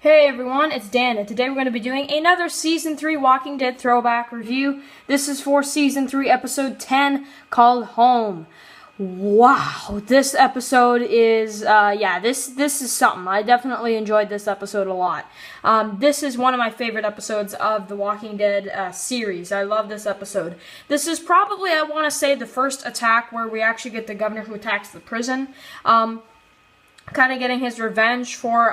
Hey everyone, it's Dan, and today we're going to be doing another Season 3 Walking Dead throwback review. This is for Season 3, Episode 10, called Home. Wow, this episode is, this is something. I definitely enjoyed this episode a lot. This is one of my favorite episodes of the Walking Dead series. I love this episode. This is probably, I want to say, the first attack where we actually get the governor who attacks the prison. Kind of getting his revenge for,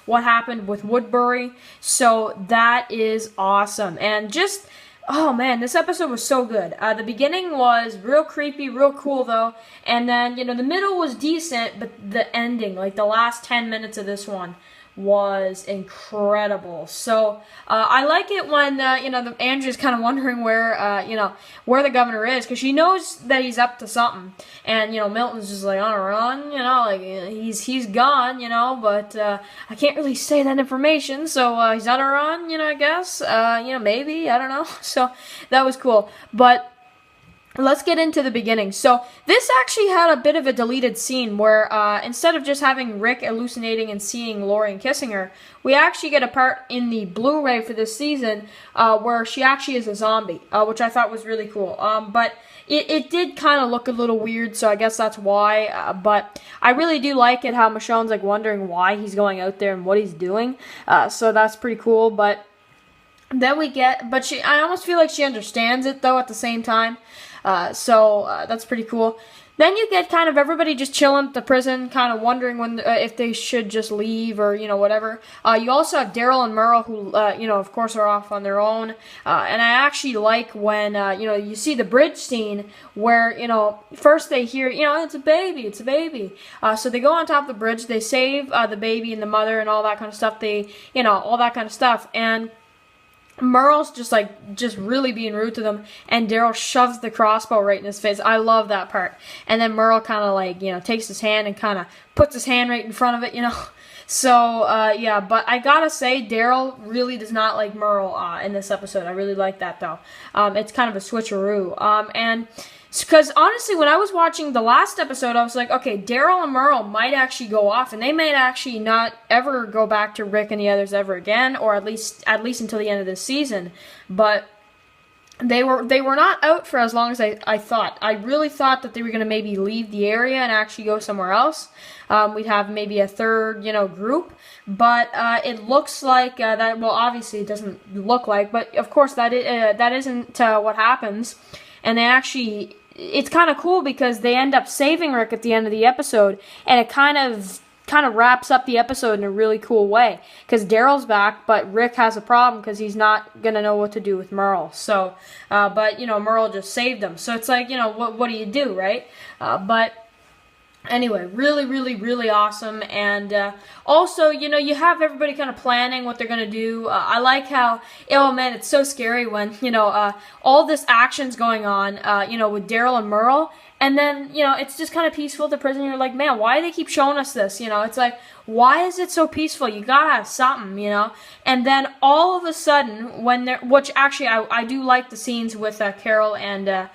what happened with Woodbury. So that is awesome. And just, oh man, this episode was so good. The beginning was real creepy, real cool though. And then, the middle was decent, but the ending, like the last 10 minutes of this one, was incredible. So I like it when Andrew's kind of wondering where where the governor is, because she knows that he's up to something, and Milton's just like on a run, like he's gone, but I can't really say that information, so he's on a run, I guess, maybe, I don't know. So that was cool, but let's get into the beginning. So this actually had a bit of a deleted scene where instead of just having Rick hallucinating and seeing Lori and kissing her, we actually get a part in the Blu-ray for this season where she actually is a zombie, which I thought was really cool. But it did kind of look a little weird, so I guess that's why. But I really do like it how Michonne's like wondering why he's going out there and what he's doing. So that's pretty cool. But then I almost feel like she understands it though at the same time. So that's pretty cool. Then you get kind of everybody just chilling at the prison, kind of wondering when if they should just leave or whatever. You also have Daryl and Merle who of course are off on their own. And I actually like when you see the bridge scene where first they hear it's a baby. So they go on top of the bridge, they save the baby and the mother and all that kind of stuff. They all that kind of stuff, and Merle's just really being rude to them, and Daryl shoves the crossbow right in his face. I love that part. And then Merle kind of takes his hand and kind of puts his hand right in front of it, So, yeah, but I gotta say, Daryl really does not like Merle in this episode. I really like that, though. It's kind of a switcheroo. And because honestly, when I was watching the last episode, I was like, okay, Daryl and Merle might actually go off, and they might actually not ever go back to Rick and the others ever again, or at least until the end of this season. But they were not out for as long as I thought. I really thought that they were going to maybe leave the area and actually go somewhere else. We'd have maybe a third, group. But it looks like that. Well, obviously it doesn't look like, but of course that isn't what happens. And they actually, it's kind of cool because they end up saving Rick at the end of the episode, and it kind of wraps up the episode in a really cool way, because Daryl's back, but Rick has a problem because he's not gonna know what to do with Merle. So, but Merle just saved him. So it's like, what do you do, right? But anyway, really, really, really awesome. And also, you have everybody kind of planning what they're going to do. I like how, oh man, it's so scary when, all this action's going on, with Daryl and Merle. And then, it's just kind of peaceful at the prison. You're like, man, why do they keep showing us this? It's like, why is it so peaceful? You gotta have something, And then all of a sudden, which actually I do like the scenes with Carol and,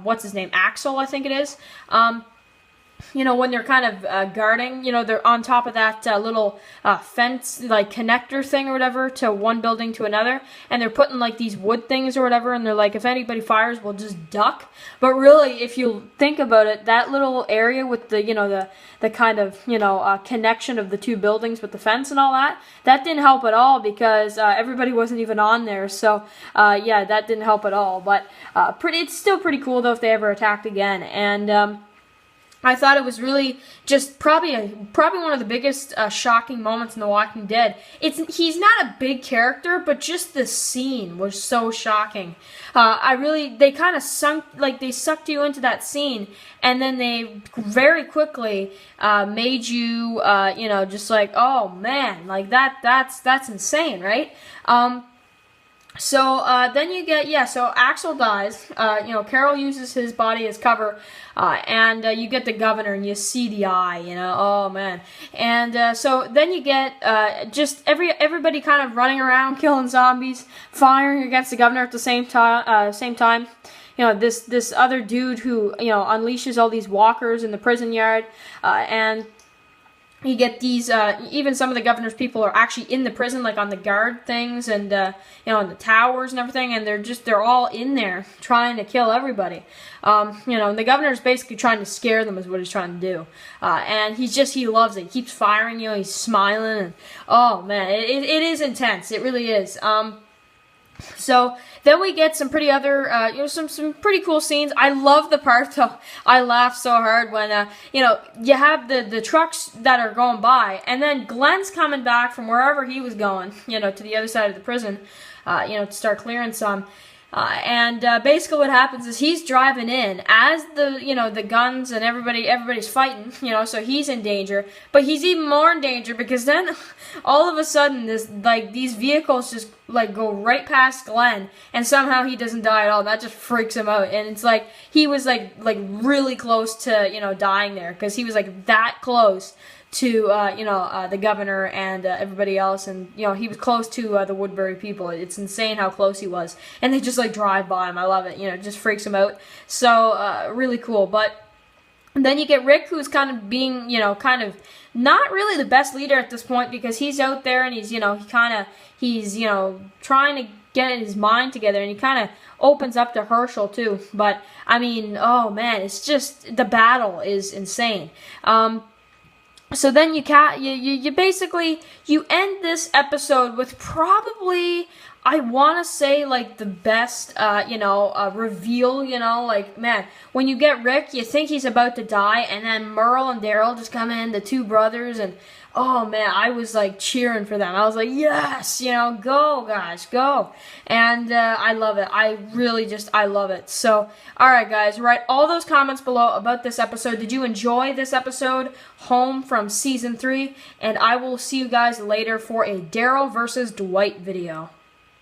what's his name? Axel, I think it is. When they're kind of guarding, they're on top of that little fence, connector thing or whatever, to one building to another, and they're putting these wood things or whatever, and they're like, if anybody fires, we'll just duck. But really, if you think about it, that little area with the the kind of connection of the two buildings with the fence and all that didn't help at all, because everybody wasn't even on there. So yeah, that didn't help at all. But it's still pretty cool though if they ever attacked again. And I thought it was really just probably one of the biggest shocking moments in The Walking Dead. He's not a big character, but just the scene was so shocking. They kind of sucked you into that scene, and then they very quickly made you just like, oh man, like that's insane, right? So then you get, so Axel dies, Carol uses his body as cover, and you get the governor and you see the eye, oh man. And so then you get just everybody kind of running around killing zombies, firing against the governor at the same time. This other dude who, unleashes all these walkers in the prison yard, and you get these, even some of the governor's people are actually in the prison, like on the guard things and, in the towers and everything, and they're all in there trying to kill everybody. And the governor's basically trying to scare them is what he's trying to do. And he loves it. He keeps firing, he's smiling, and, oh man, it is intense. It really is. So then we get some pretty some pretty cool scenes. I love the part though. I laughed so hard when you have the trucks that are going by, and then Glenn's coming back from wherever he was going, to the other side of the prison, to start clearing some. And basically what happens is he's driving in as the guns and everybody's fighting, so he's in danger, but he's even more in danger because then all of a sudden these vehicles just go right past Glenn, and somehow he doesn't die at all. That just freaks him out, and it's like he was like really close to dying there because he was that close to the governor and everybody else, and he was close to the Woodbury people. It's insane how close he was, and they just drive by him. I love it. It just freaks him out. So really cool. But then you get Rick, who's kind of being kind of not really the best leader at this point because he's out there and he's he's trying to get his mind together, and he kind of opens up to Herschel too. But I mean, oh man, it's just the battle is insane. So then you basically end this episode with probably, I want to say, the best reveal. Man, when you get Rick, you think he's about to die, and then Merle and Daryl just come in, the two brothers, and oh man, I was cheering for them. I was like, yes, go guys, go. And I love it. I love it. So, alright guys, write all those comments below about this episode. Did you enjoy this episode, Home from Season 3? And I will see you guys later for a Daryl versus Dwight video.